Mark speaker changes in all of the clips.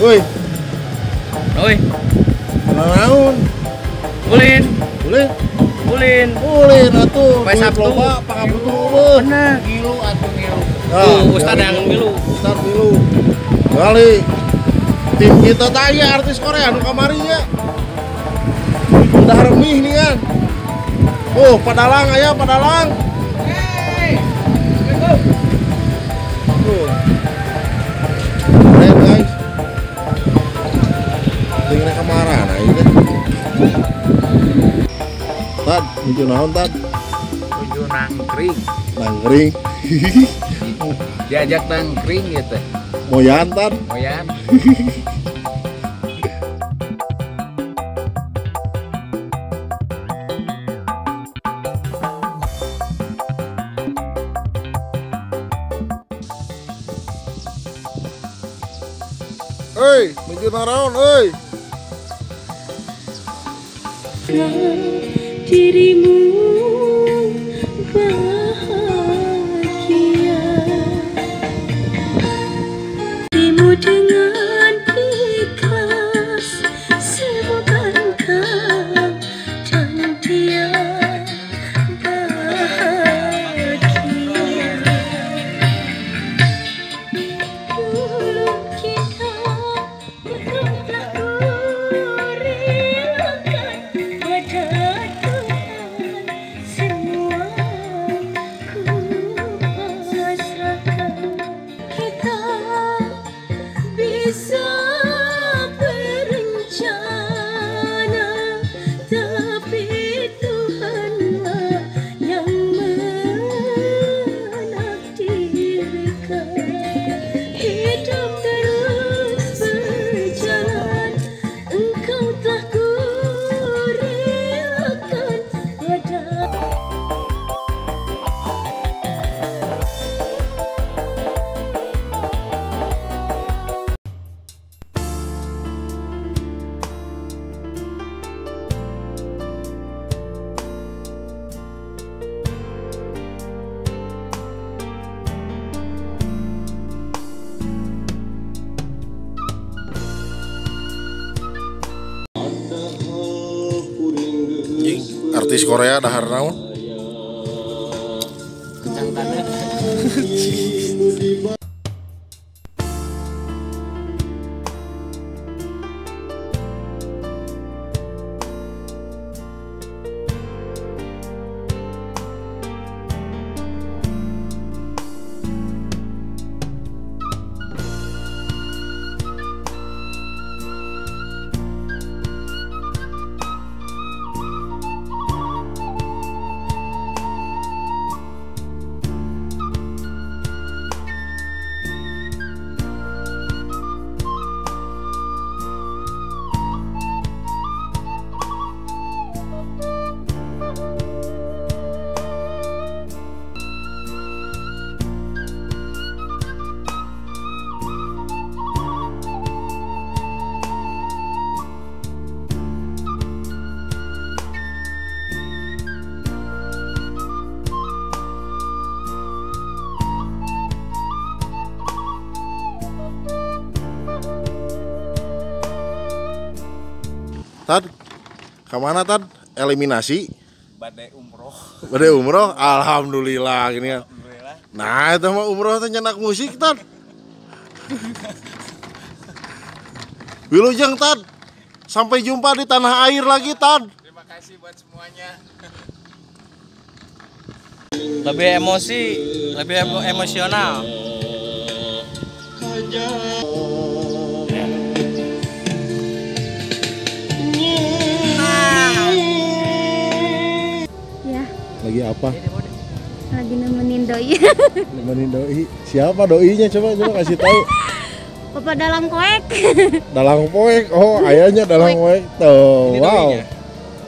Speaker 1: Woi.
Speaker 2: Oi.
Speaker 1: Naon?
Speaker 2: Ulin.
Speaker 1: Ulin.
Speaker 2: Ulin.
Speaker 1: Ulin atuh.
Speaker 2: Poe Sabtu.
Speaker 1: Loba pangabutuh.
Speaker 2: Bener.
Speaker 1: Gilu atuh gilu.
Speaker 2: Ustad yang milu.
Speaker 1: Ustad milu. Kali tim kita tanya artis Korea anu kamari ya. Udah remih nih kan. Oh, padalang aya padalang.
Speaker 2: Hey.
Speaker 1: Tuh. Keren guys. Tinggal kemana nah ini. Tad, hijau naon tad?
Speaker 2: Tujuh nangkring.
Speaker 1: Nangkring.
Speaker 2: Diajak nangkring gitu.
Speaker 1: Moyan tad.
Speaker 2: Moyan.
Speaker 1: Hei, hijau naon euy.
Speaker 3: Dirimu bahagia, dirimu dengan ikhlas, semoga engkau dan dia bahagia. Dulu kita yang telah kurelakan pada Tuhan, semua ku pasrahkan. Kita bisa berencana, tapi Tuhanlah yang menakdirkan. Hidup terus berjalan, engkau telah kurelakan pada.
Speaker 1: Artis Korea dahar naon?
Speaker 2: Kencang tanda.
Speaker 1: Tad, kemana tad? Eliminasi?
Speaker 2: Badai umroh.
Speaker 1: Badai umroh? Alhamdulillah gini ya.
Speaker 2: Alhamdulillah.
Speaker 1: Nah itu mah umroh teh nyenak musik tad. Wilujeng tad. Sampai jumpa di tanah air lagi tad.
Speaker 2: Terima kasih buat semuanya. Lebih emosi, lebih emosional.
Speaker 3: Ya,
Speaker 1: Lagi apa?
Speaker 3: lagi nemenin doi.
Speaker 1: Nemenin doi. Siapa doinya? Coba kasih tahu.
Speaker 3: Bapak dalang koek.
Speaker 1: Dalang poek. Oh, ayahnya dalang poek. Tuh,
Speaker 2: Ini
Speaker 1: wow.
Speaker 2: doinya?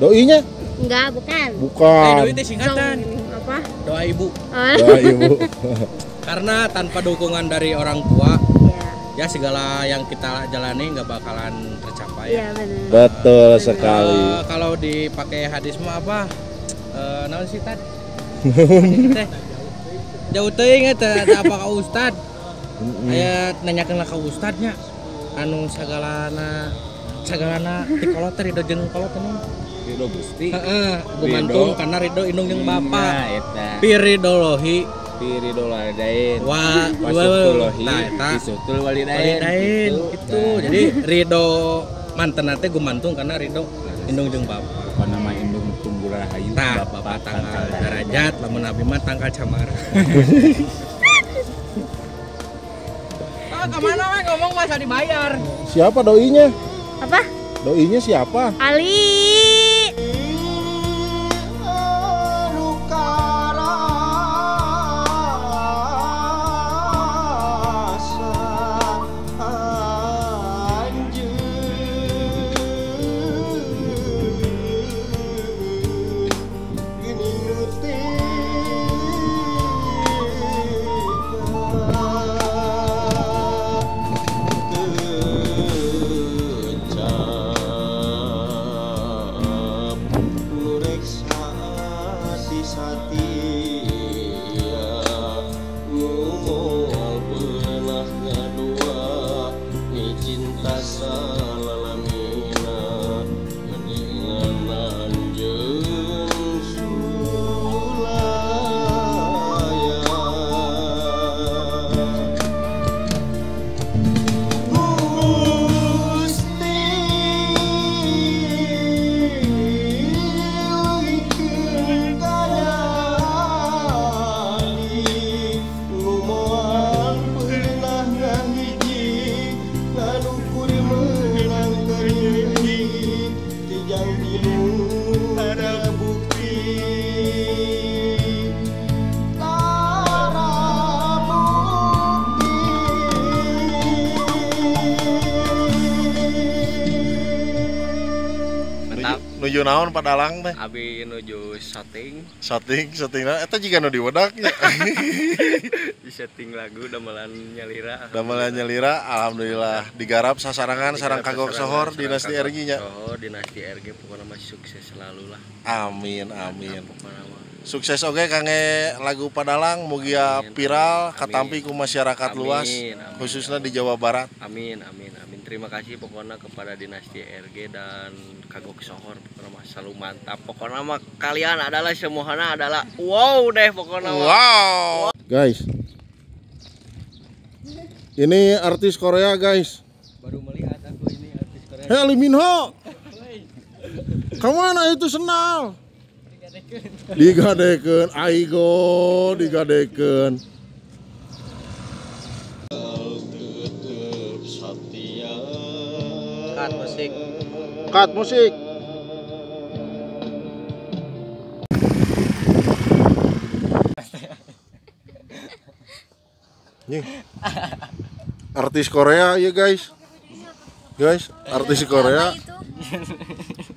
Speaker 1: Doinya?
Speaker 3: Enggak, bukan.
Speaker 1: Bukan.
Speaker 2: Doi itu singkatan.
Speaker 3: Apa?
Speaker 2: Doa ibu.
Speaker 1: Doa ibu.
Speaker 2: Karena tanpa dukungan dari orang tua,
Speaker 3: Ya,
Speaker 2: ya segala yang kita jalani nggak bakalan tercapai.
Speaker 3: iya benar.
Speaker 1: Betul sekali.
Speaker 2: Kalau dipakai hadis mah apa? Naon sih tad? Jauh teuing eta apa ka ustad? Aya nanyakeun ka ustadnya. anu sagalana ti kolot teh Ridho jeung kolot teh
Speaker 4: Ridho Gusti.
Speaker 2: heeh gumantung karena Ridho indung jeung bapa
Speaker 4: Nah, eta.
Speaker 2: Piridolohi
Speaker 4: Ridho walidain.
Speaker 2: wa
Speaker 4: Wasuktulohi.
Speaker 2: nah eta
Speaker 4: Bisuktul walidain.
Speaker 2: walidain gitu jadi Ridho manten teh gumantung karena Ridho indung jeung bapa
Speaker 4: Apa nama indung tumbuh rahayu.
Speaker 2: tah bapa tanggal derajat lamun abi mah tanggal camar kemana we ngomong masa dibayar
Speaker 1: Siapa doinya?
Speaker 3: Apa?
Speaker 1: Doinya siapa?
Speaker 3: Ali.
Speaker 1: Nuju naon padalang teh?
Speaker 2: abi nuju
Speaker 1: Setting eta jiga nu diwedaknya.
Speaker 2: di setting lagu damelan nyalira
Speaker 1: Alhamdulillah digarap sasarangan sareng kagok sohor Dinasti RG nya.
Speaker 2: Dinasti RG pokoknya mah sukses selalu lah
Speaker 1: Amin.
Speaker 2: pokoknya mah
Speaker 1: Sukses oge kangge lagu Padalang mugia viral katampi ku masyarakat luas khususnya di Jawa Barat.
Speaker 2: amin terima kasih pokoknya kepada Dinasti RG dan Kagok Sohor pokoknya mah selalu mantap pokoknya mah kalian adalah semuanya adalah wow deh pokoknya mah.
Speaker 1: Wow. Guys. Ini artis Korea, guys.
Speaker 2: Baru melihat aku ini artis Korea.
Speaker 1: Hei Lee Min Ho. Kemana itu senal? Digadekeun, aigo, digadekeun. Cut musik. Nih. Artis Korea ya guys. Guys, artis Korea.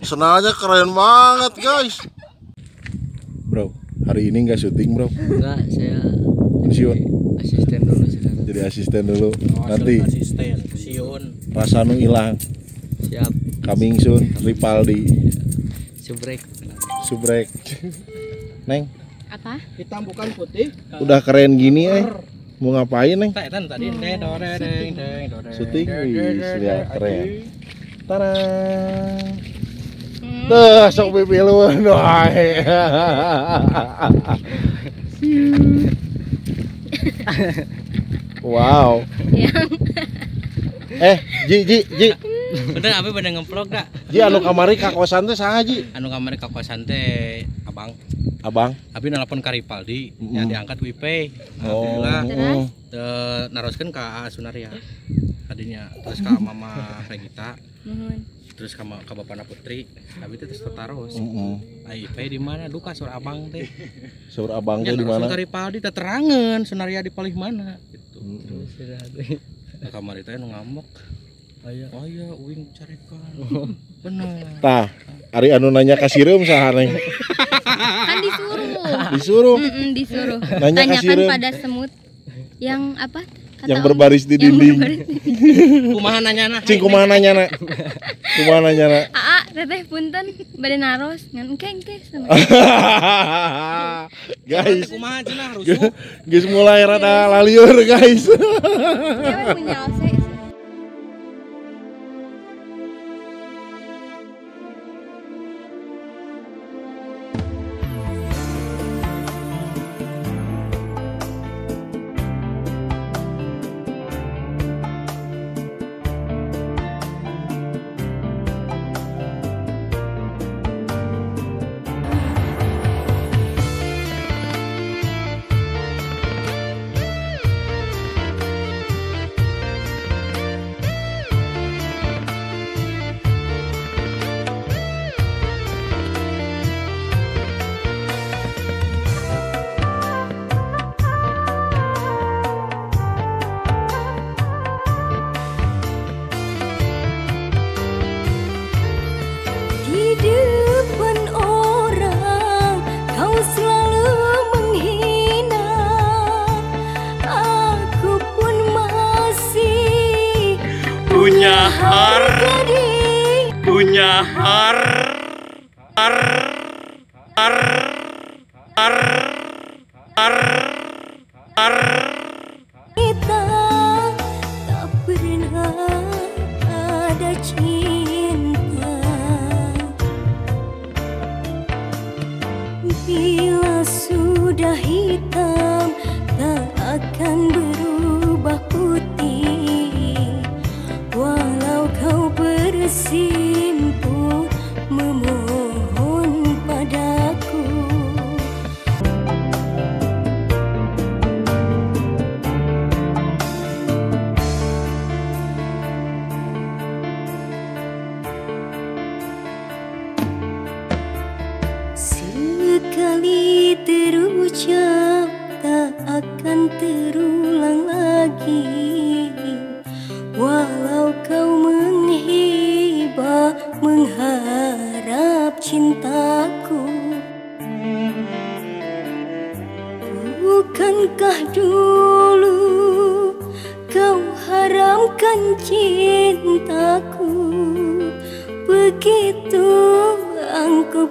Speaker 1: Senalnya keren banget guys. Bro, hari ini nggak syuting bro?
Speaker 2: Enggak, saya
Speaker 1: Pensiun.
Speaker 2: asisten dulu sekarang.
Speaker 1: Jadi asisten dulu. Nanti
Speaker 2: Asisten, siun,
Speaker 1: rasa nu hilang.
Speaker 2: siap,
Speaker 1: Coming soon, Ripaldi, Subrek. Neng,
Speaker 3: Apa?
Speaker 2: hitam bukan putih.
Speaker 1: udah keren gini mau ngapain neng?
Speaker 2: Tadi deng.
Speaker 1: Syuting, wih, ya keren. Tada. Tuh, sok pipi lu, doai. Wow. Ji.
Speaker 2: Bener apa pada ngeplok dak?
Speaker 1: Ji anu kamari ka kosan teh saha Ji?
Speaker 2: Anu kamari ka kosan teh
Speaker 1: Abang.
Speaker 2: Abi nelpon ka Ripaldi, nya diangkat ku IP.
Speaker 1: Oh.
Speaker 2: Alhamdulillah. Naroskeun ka Sunaria. Kadinya terus ka Mama Regita. Terus ka Bapana Putri. Abi teh terus taros. IP di mana? Duka sur abang teh.
Speaker 1: Sur abang teh di mana?
Speaker 2: Ka Ripaldi teh terangeun Sunaria di palih mana gitu. Kamari teh nu ngambek. Aya uing carekan. Bener.
Speaker 1: Tah, ari anu nanya ka sireum saha neng?
Speaker 3: Kan disuruh.
Speaker 1: Disuruh.
Speaker 3: Disuruh.
Speaker 1: Nanya ka
Speaker 3: Tanyakan
Speaker 1: sireum.
Speaker 3: pada semut yang apa?
Speaker 1: Yang berbaris di dinding.
Speaker 2: Kumaha nanyana?
Speaker 1: Cing kumaha nanyana? Kumaha nanyana?
Speaker 3: Aa, teteh punten bade naros ngan engke sama.
Speaker 1: Guys,
Speaker 2: Kumaha cenah rusuh?
Speaker 1: guys mulai rada lalieur guys.
Speaker 3: Dewe punya ose.
Speaker 5: punya harga diri, punya kita tak pernah ada cinta. Bila sudah hitam tak akan berubah putih, walau kau bersimpuh memohon padaku. Sekali terucap tak akan terulang lagi, walau kau menghibah mengharap cintaku. Bukankah dulu kau haramkan cintaku, begitu engkau